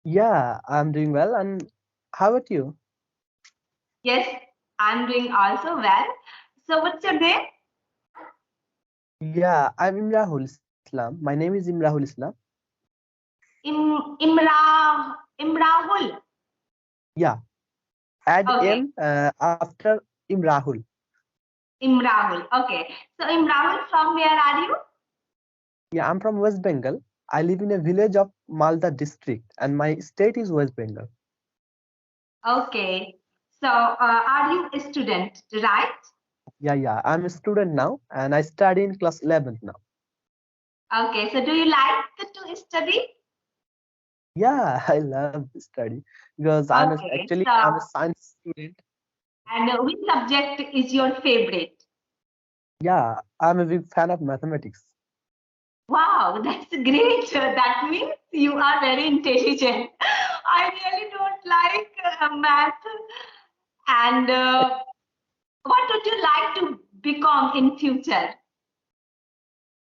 Yeah, I'm doing well. And how about you? Yes, I'm doing also well. So, what's your name? Yeah, I'm Imrahul Islam. My name is Imrahul Islam. Imrahul. Yeah, add Okay, M after Imrahul. Imrahul. Okay. So, Imrahul, from where are you? Yeah, I'm from West Bengal. I live in a village of Malda district, and my state is West Bengal. Okay. So, are you a student, right? Yeah. I'm a student now, and I study in class 11th now. Okay. So, do you like to study? Yeah, I love to study because Okay. I'm a So, science student. and which subject is your favorite? Yeah, I'm a big fan of mathematics. Wow, that's great. That means you are very intelligent. I really don't like math. And what would you like to become in future?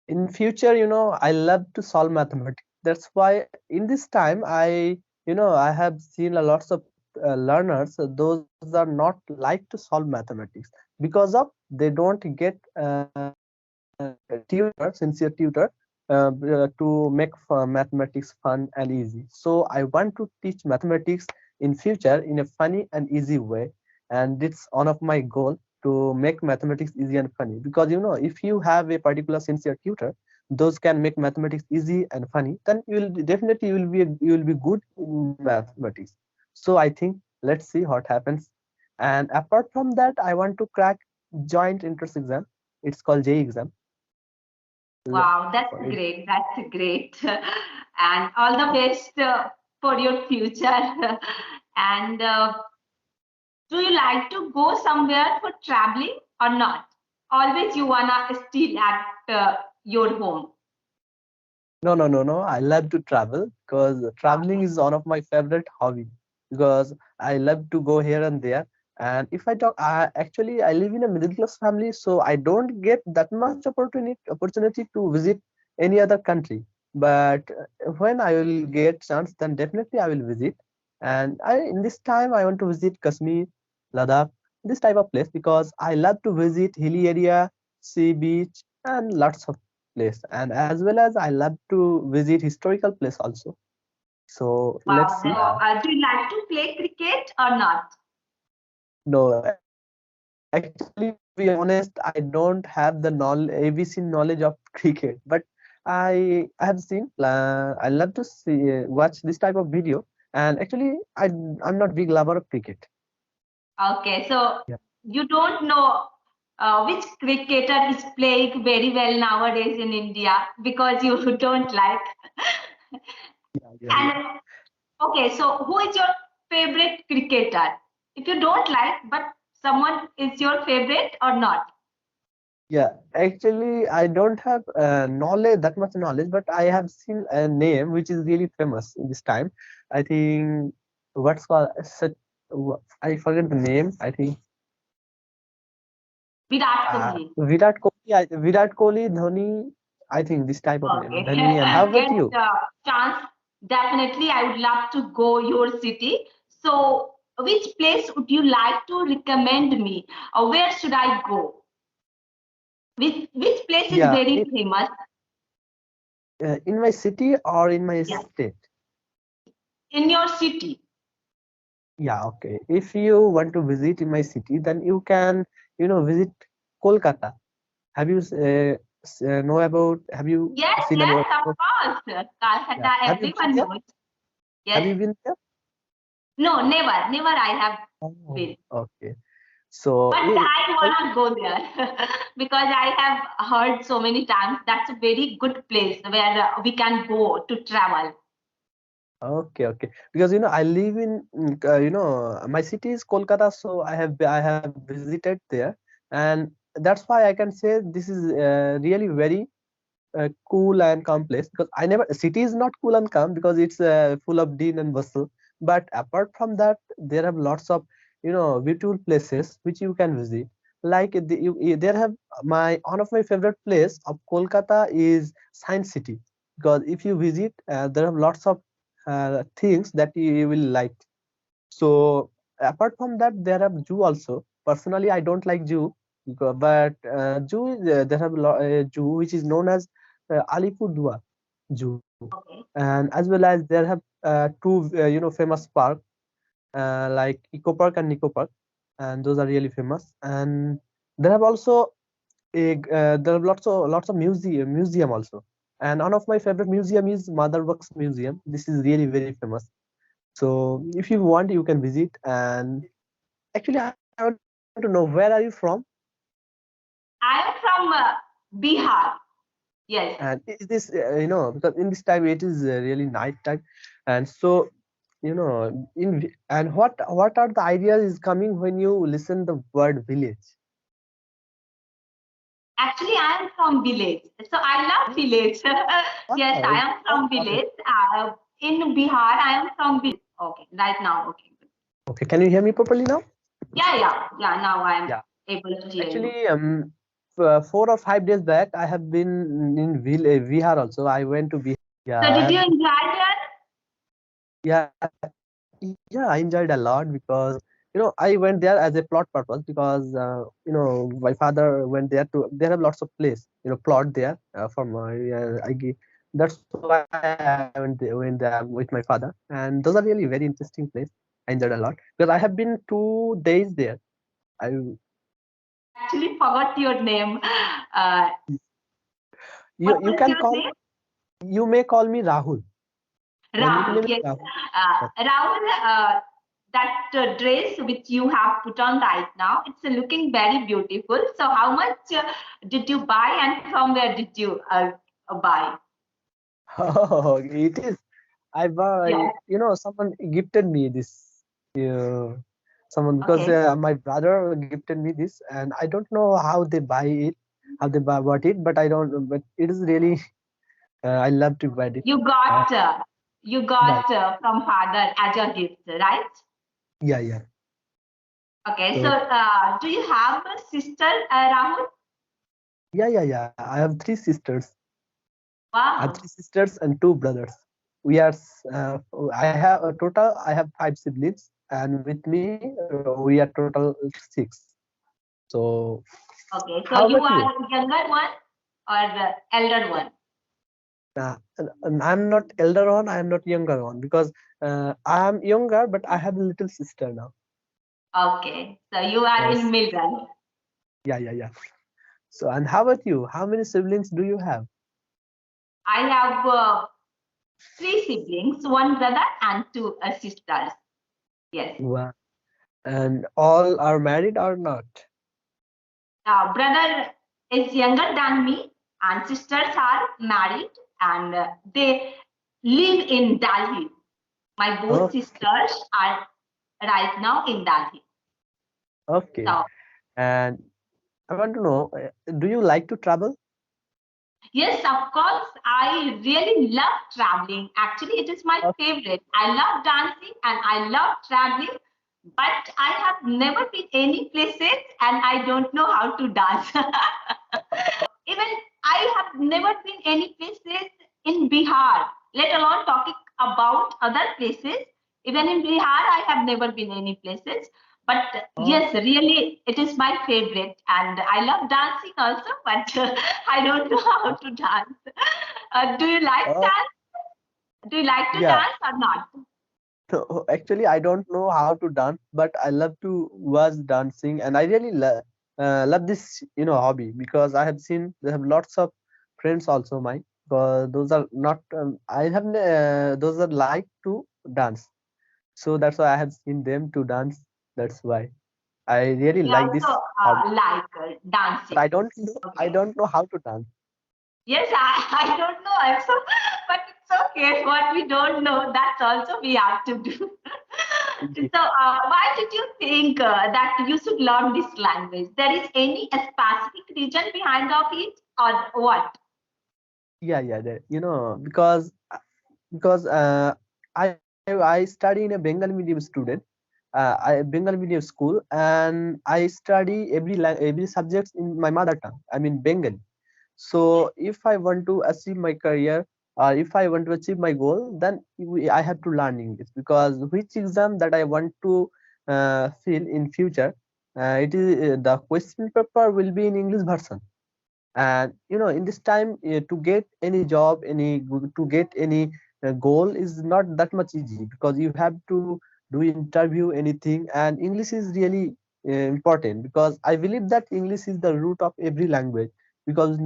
In future, I love to solve mathematics. That's why in this time I have seen a lots of learners, those are not like to solve mathematics because of they don't get tutor, sincere tutor, to make mathematics fun and easy. So I want to teach mathematics in future in a funny and easy way, and it's one of my goal to make mathematics easy and funny. Because if you have a particular sincere tutor, those can make mathematics easy and funny, then you will be good in mathematics. So I think let's see what happens. And apart from that, I want to crack joint entrance exam. It's called J exam. Wow, that's For it. great. That's great. And all the best for your future. And do you like to go somewhere for traveling or not? Always you wanna still at your home. No. I love to travel because traveling is one of my favorite hobby because I love to go here and there. And if I talk, I live in a middle class family, so I don't get that much opportunity to visit any other country. But when I will get chance, then definitely I will visit. And in this time I want to visit Kashmir, Ladakh, this type of place because I love to visit hilly area, sea beach, and lots of place. And as well as I love to visit historical place also. So let's Wow. see. So, do you like to play cricket or not? No, actually, to be honest, I don't have the ABC knowledge of cricket, but I have seen. I love to see watch this type of video, and actually, I'm not big lover of cricket. Okay, so Yeah, you don't know which cricketer is playing very well nowadays in India because you don't like. yeah. And okay, so who is your favorite cricketer? If you don't like, but someone is your favorite or not? Yeah, actually, I don't have knowledge that much knowledge, but I have seen a name which is really famous in this time. I think what's called such. I forget the name. I think Virat Kohli. Virat Kohli, Dhoni. I think this type of name, Okay, Dhoni. And how about get you? the chance. Definitely, I would love to go your city. So, which place would you like to recommend me? Or where should I go? Which place is Yeah, very famous? in my city or in my Yeah, state. in your city. Yeah, okay. If you want to visit in my city, then you can, visit Kolkata. Have you know about? Have you Yes, seen yes, about? of course. Yeah. Calcutta, Have you been everyone there? knows. Have Yes. you been there? No, never I have Oh, been. okay. So, But I wanna go there because I have heard so many times that's a very good place where we can go to travel. okay. Because I live in my city is Kolkata, so I have visited there, and that's why I can say this is really very cool and calm place. Because I never city is not cool and calm because it's full of din and bustle. But apart from that, there are lots of beautiful places which you can visit. Like there have my one of my favorite place of Kolkata is Science City, because if you visit, there are lots of things that you will like. So apart from that, there are zoo also. Personally, I don't like zoo, but zoo is, there have a zoo which is known as Alipurdua Zoo, Okay. and as well as there have two famous park like Eco Park and Nico Park, and those are really famous. And there have also there are lots of museum also. And one of my favorite museum is Mother Works Museum. This is really very famous. So if you want, you can visit. And actually, I want to know, where are you from? I am from Bihar. Yes. And is this because in this time it is really night time, and so and what are the ideas is coming when you listen the word village? Actually, I am from village, so I love Oh, village. Yes, I wow, am that's from awesome. village. In Bihar, I am from village. Okay, right now, okay. Okay, can you hear me properly now? Yeah, yeah, yeah. Now I am Yeah. able to hear you. Actually, 4 or 5 days back, I have been in Bihar also. I went to Bihar. So, Yeah, I did you have. enjoy there? Yeah, I enjoyed a lot because I went there as a plot purpose because my father went there to. There have lots of place plot there for my that's why I went there with my father, and those are really very interesting place. I enjoyed a lot because I have been 2 days there. I I actually forgot your name. Uh, you what you was can your call name? you may call me Rahul. My Rahul. nickname is Yes. Rahul. Yes. Rahul, that dress which you have put on right now, it's looking very beautiful. So, how much did you buy, and from where did you buy? Oh, it is. I buy, Yeah. someone gifted me this. Uh, Someone because Okay. my brother gifted me this, and I don't know how they buy it, how they buy bought it, but I don't. But it is really, I love to buy it. You Uh, got uh, you yeah, got from father as your gift, right? yeah, yeah. Okay. So, So do you have a sister, Rahul? yeah, yeah, yeah. I have 3 sisters. I have three Wow. sisters and 2 brothers. We are. I have a total. I have 5 siblings, and with me, we are total 6. So, how Okay. about So you? you are younger one or elder one? And I'm not elder one. I am not younger one because I am younger, but I have a little sister now. Okay. So you are in Because middle. yeah, yeah, yeah. So, and how about you? How many siblings do you have? I have three siblings, one brother and two sisters. Yes. Wow. And all are married or not? Brother is younger than me, and sisters are married, and they live in Delhi. My both Okay, sisters are right now in Delhi. okay. So And I want to know, do you like to travel? yes, of course, I really love traveling. Actually, it is my Okay. favorite. I love dancing and I love traveling, but I have never been any places and I don't know how to dance. Even I have never been any places in Bihar, let alone talking about other places. Even in Bihar, I have never been any places. But Oh, yes, really, it is my favorite, and I love dancing also. But I don't know how to dance. Do you like oh, dance? Do you like to yeah. dance or not? No, actually, I don't know how to dance, but I love to watch dancing, and I really love this, hobby because I have seen they have lots of friends also mine. Because those are not, those are like to dance, so that's why I have seen them to dance. That's why I really You like also this hobby, like but dancing. I Okay. don't know how to dance. Yes, I don't know also, but it's okay. What we don't know, that's also we have to do. So, why did you think that you should learn this language? There is any specific reason behind of it, or what? Yeah, yeah, because I study in a Bengali medium student, I Bengali medium school, and I study every subjects in my mother tongue. I mean Bengali. Okay. So if I want to achieve my career, if I want to achieve my goal, then I have to learn English, because which exam that I want to fill in future, it is the question paper will be in English version. And in this time, to get any job, to get any goal is not that much easy, because you have to do interview anything, and English is really important, because I believe that English is the root of every language. Because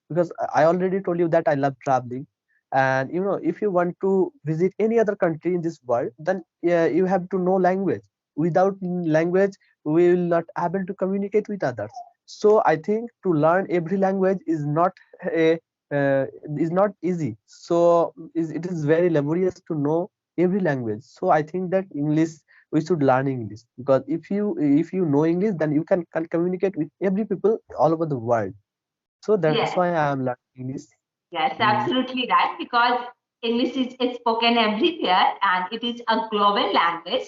because I already told you that I love traveling, and if you want to visit any other country in this world, then you have to know language. Without language, we will not able to communicate with others. So I think to learn every language a is not easy. So it is very laborious to know every language. So I think that English, we should learn English, because if you know English, then you can communicate with every people all over the world. So that's Yes. why I am learning English. Yes, Mm, absolutely right. Because English is spoken everywhere and it is a global language.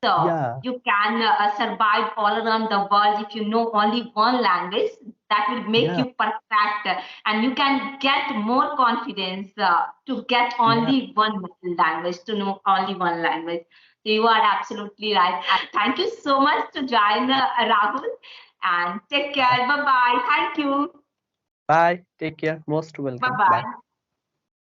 So yeah, you can survive all around the world if you know only one language. That will make yeah, you perfect, and you can get more confidence to get yeah. only one language, to know only one language. So you are absolutely right. And thank you so much to join, Rahul. And take care. Bye bye. Thank you. Bye. Take care. Most Bye welcome. Bye. bye.